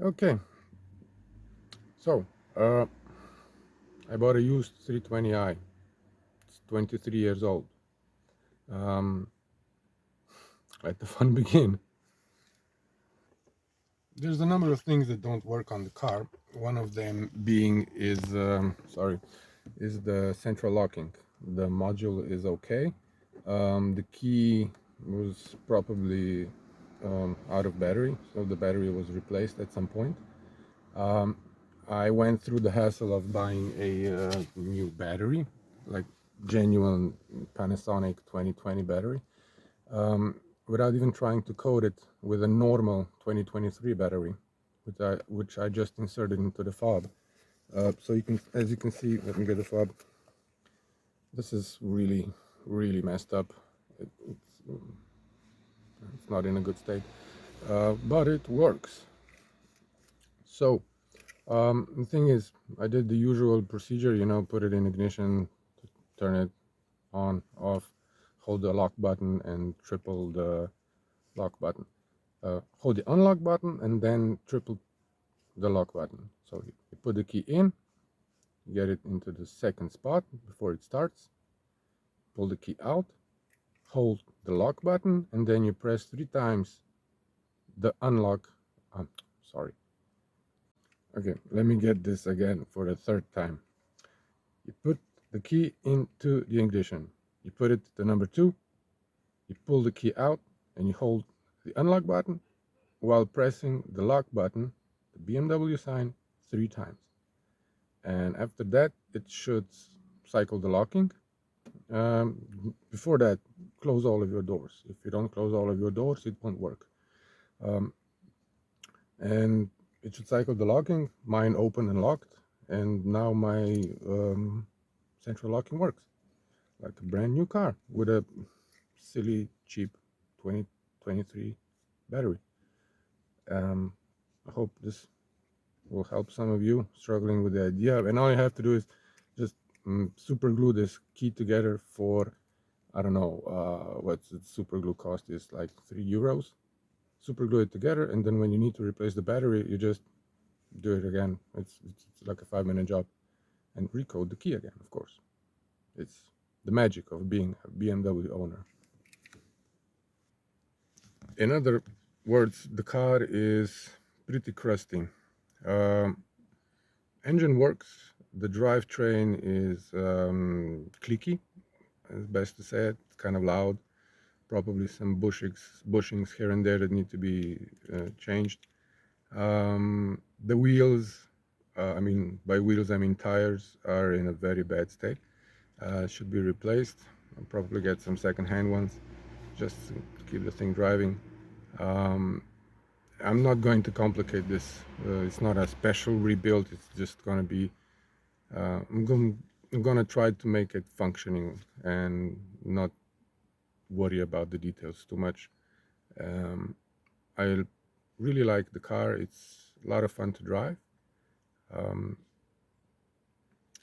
Okay, so uh, I bought a used 320i. It's 23 years old. Um, Let the fun begin. There's a number of things that don't work on the car. One of them being is the central locking. The module is okay. The key was probably out of battery, so the battery was replaced at some point. Um, I went through the hassle of buying a new battery, like genuine Panasonic 2020 battery, without even trying to coat it with a normal 2023 battery, which I just inserted into the fob. So you can, as you can see, let me get the fob. This is really messed up. It's not in a good state, but it works. So the thing is, I did the usual procedure, put it in ignition, turn it on, off, hold the lock button, and triple the lock button. Hold the unlock button and then triple the lock button. So you put the key in, get it into the second spot before it starts, pull the key out, hold the lock button, and then you press 3 times the unlock. Sorry. Okay, let me get this again for the third time. You put the key into the ignition. You put it to number 2, you pull the key out, and you hold the unlock button while pressing the lock button, the BMW sign, 3 times. And after that, it should cycle the locking. Before that, close all of your doors. If you don't close all of your doors, it won't work. Um, and it should cycle the locking. Mine open and locked, and now my central locking works like a brand new car with a silly cheap 2023 battery. I hope this will help some of you struggling with the idea. And all you have to do is just super glue this key together for, I don't know, what the super glue cost is, like €3. Super glue it together, and then when you need to replace the battery, you just do it again. It's like a 5-minute job, and recode the key again, of course. It's the magic of being a BMW owner. In other words, the car is pretty crusty. Engine works. The drivetrain is clicky, it's best to say it. It's kind of loud. Probably some bushings here and there that need to be changed. The wheels, I mean, by wheels I mean tires, are in a very bad state. Should be replaced. I'll probably get some second-hand ones just to keep the thing driving. I'm not going to complicate this. It's not a special rebuild. It's just going to be. I'm going to try to make it functioning and not worry about the details too much. I really like the car. It's a lot of fun to drive.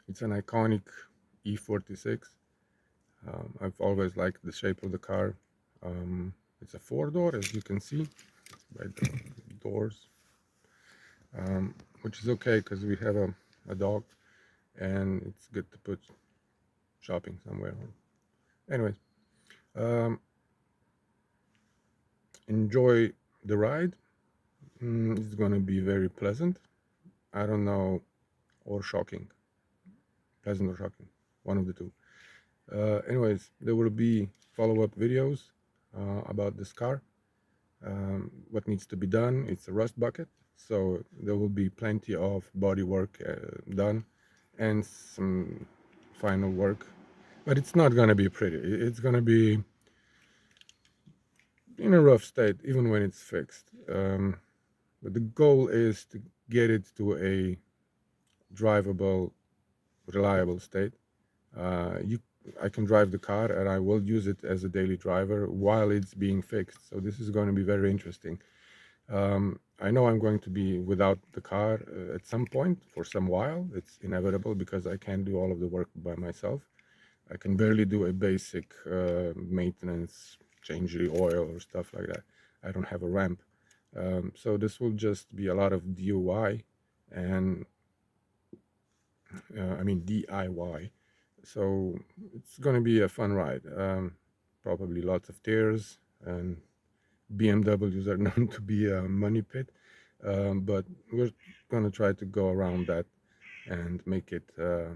It's an iconic E46. I've always liked the shape of the car. It's a 4-door, as you can see by the doors, which is okay because we have a dog, and it's good to put shopping somewhere. Anyways, enjoy the ride. It's going to be very pleasant. I don't know, or shocking. Pleasant or shocking, one of the two. Anyways, there will be follow-up videos about this car. What needs to be done. It's a rust bucket, so there will be plenty of body work done and some final work, but it's not going to be pretty. It's going to be in a rough state even when it's fixed, but the goal is to get it to a drivable, reliable state. I can drive the car and I will use it as a daily driver while it's being fixed, so this is going to be very interesting. I know I'm going to be without the car at some point for some while. It's inevitable because I can't do all of the work by myself. I can barely do a basic maintenance, change the oil or stuff like that. I don't have a ramp. So this will just be a lot of DIY and I mean DIY. So it's going to be a fun ride. Probably lots of tears, and BMWs are known to be a money pit, but we're going to try to go around that and make it a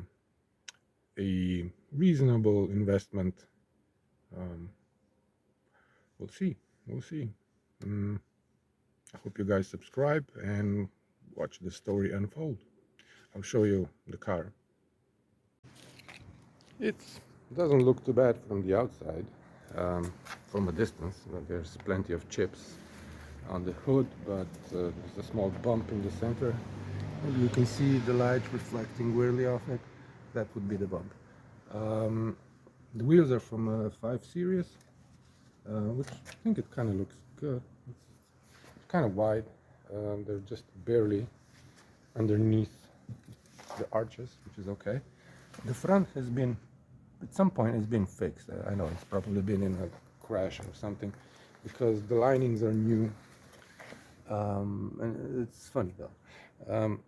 reasonable investment. Um, we'll see. We'll see. Mm, I hope you guys subscribe and watch the story unfold. I'll show you the car. It doesn't look too bad from the outside, from a distance. There's plenty of chips on the hood, but there's a small bump in the center. And you can see the light reflecting weirdly off it. That would be the bump. The wheels are from a 5 Series, which I think it kind of looks good. It's kind of wide. They're just barely underneath the arches, which is okay. The front has been, at some point, it's been fixed. I know it's probably been in a crash or something, because the linings are new. And it's funny though.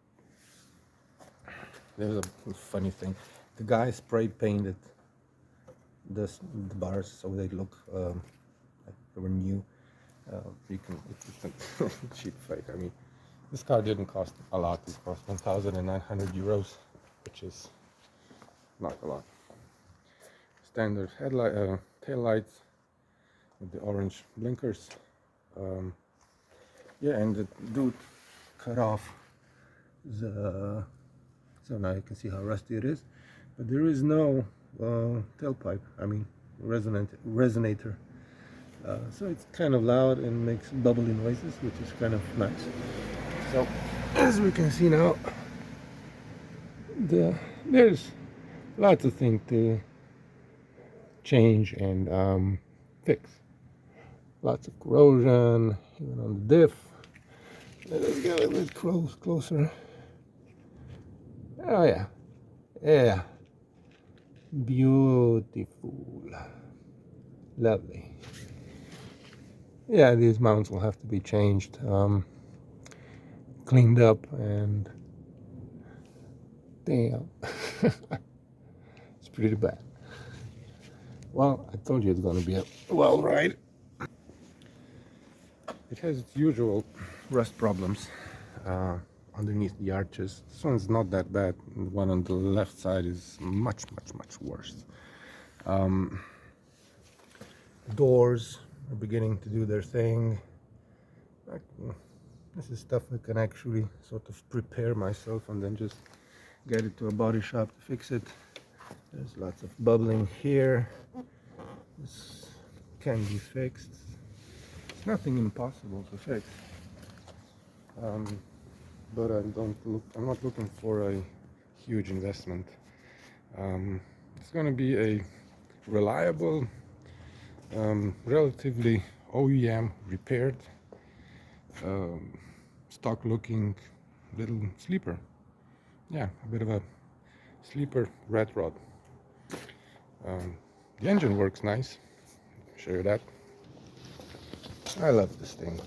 There's a funny thing. The guy spray painted the bars so they look like they were new. You can, it's a cheap fake. I mean, this car didn't cost a lot. It cost 1,900 euros, which is not a lot. Standard headlight, tail lights with the orange blinkers. Yeah, and the dude cut off the, so now you can see how rusty it is, but there is no tailpipe, I mean resonator, so it's kind of loud and makes bubbly noises, which is kind of nice. So as we can see now, there's lots of things to change and fix. Lots of corrosion, even on the diff. Let's get a little bit closer. Oh yeah, yeah, beautiful, lovely. Yeah, these mounts will have to be changed, cleaned up, and damn, it's pretty bad. Well, I told you it's gonna be a wild ride. It has its usual rust problems underneath the arches. This one's not that bad. The one on the left side is much worse. Doors are beginning to do their thing. This is stuff I can actually sort of prepare myself and then just get it to a body shop to fix it. There's lots of bubbling here. This can be fixed. It's nothing impossible to fix. But I'm not looking for a huge investment. It's going to be a reliable, relatively OEM repaired, stock looking little sleeper. Yeah, a bit of a sleeper rat rod. The engine works nice. I'll show you that. I love this thing.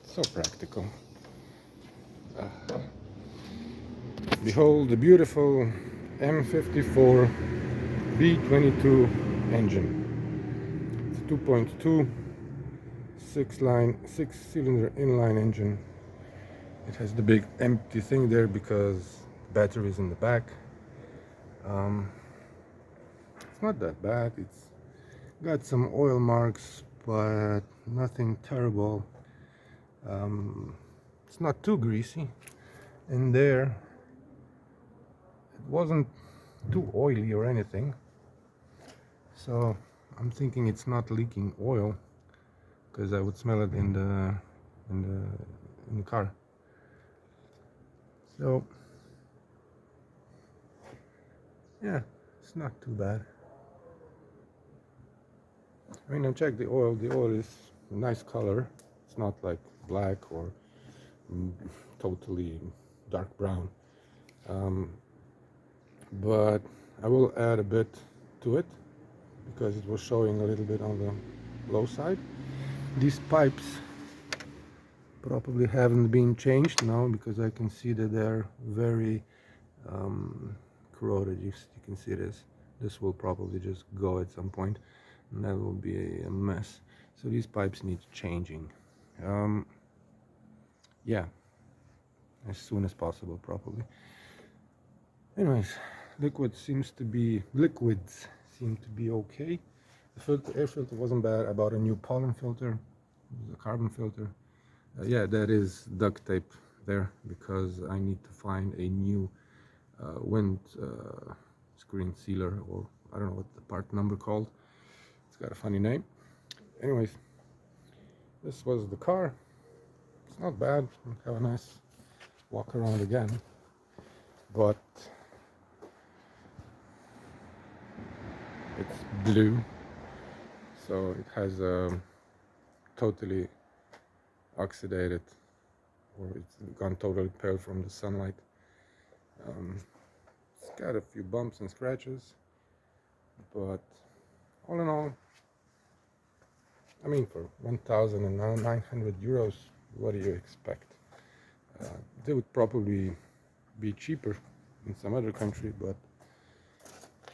It's so practical. Behold the beautiful M54 B22 engine. It's a 2.2 six-cylinder inline engine. It has the big empty thing there because the battery is in the back. It's not that bad. It's got some oil marks, but nothing terrible. It's not too greasy. And there, it wasn't too oily or anything. So I'm thinking it's not leaking oil, because I would smell it in the car. So yeah, it's not too bad. I mean, I checked the oil. The oil is a nice color. It's not like black or totally dark brown. But I will add a bit to it because it was showing a little bit on the low side. These pipes probably haven't been changed now, because I can see that they're very corroded. You can see this will probably just go at some point, and that will be a mess. So these pipes need changing. Yeah, as soon as possible, probably. Anyways, liquids seem to be okay. The air filter wasn't bad. I bought a new pollen filter, a carbon filter. Yeah, that is duct tape there, because I need to find a new wind screen sealer, or I don't know what the part number called. It's got a funny name. Anyways, this was the car. It's not bad. Have a nice walk around again, but it's blue, so it has totally oxidated, or it's gone totally pale from the sunlight. It's got a few bumps and scratches, but all in all, I mean, for 1,900 euros, what do you expect? They would probably be cheaper in some other country, but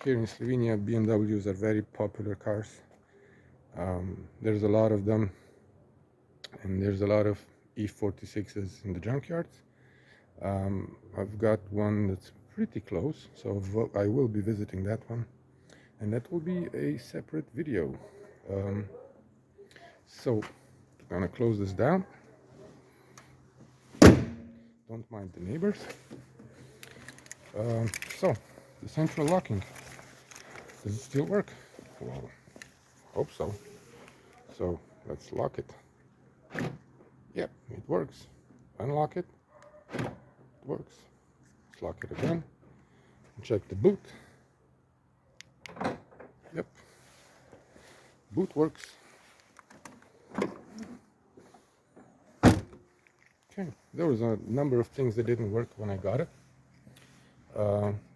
here in Slovenia, BMWs are very popular cars. There's a lot of them, and there's a lot of E46s in the junkyards. I've got one that's pretty close, so I will be visiting that one, and that will be a separate video. So I'm gonna close this down. Don't mind the neighbors. So the central locking, does it still work? Well, hope so. So let's lock it. Yep, it works. Unlock it. It works. Let's lock it again. Check the boot. Yep, boot works. Okay, there was a number of things that didn't work when I got it.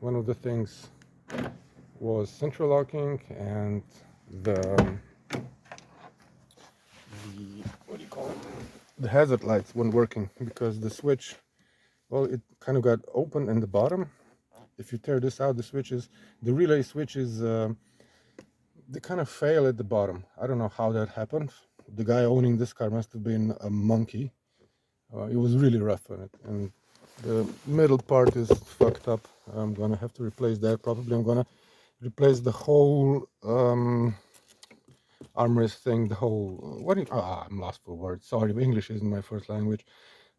One of the things was central locking, and the what do you call it? The hazard lights weren't working, because the switch, well, it kind of got open in the bottom. If you tear this out, the relay switches, they kind of fail at the bottom. I don't know how that happened. The guy owning this car must have been a monkey. It was really rough on it, and the middle part is fucked up. I'm gonna have to replace that. Probably I'm gonna replace the whole armrest thing, the whole I'm lost for words. Sorry, English isn't my first language.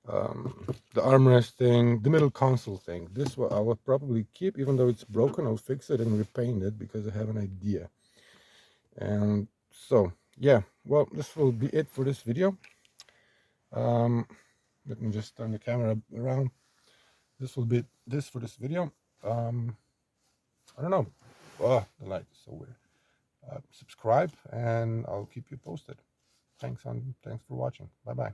The armrest thing, the middle console thing. This I will probably keep, even though it's broken. I'll fix it and repaint it, because I have an idea. And so yeah, well, this will be it for this video. Let me just turn the camera around. This will be this for this video. I don't know. Oh, the light is so weird. Subscribe, and I'll keep you posted. Thanks for watching. Bye bye.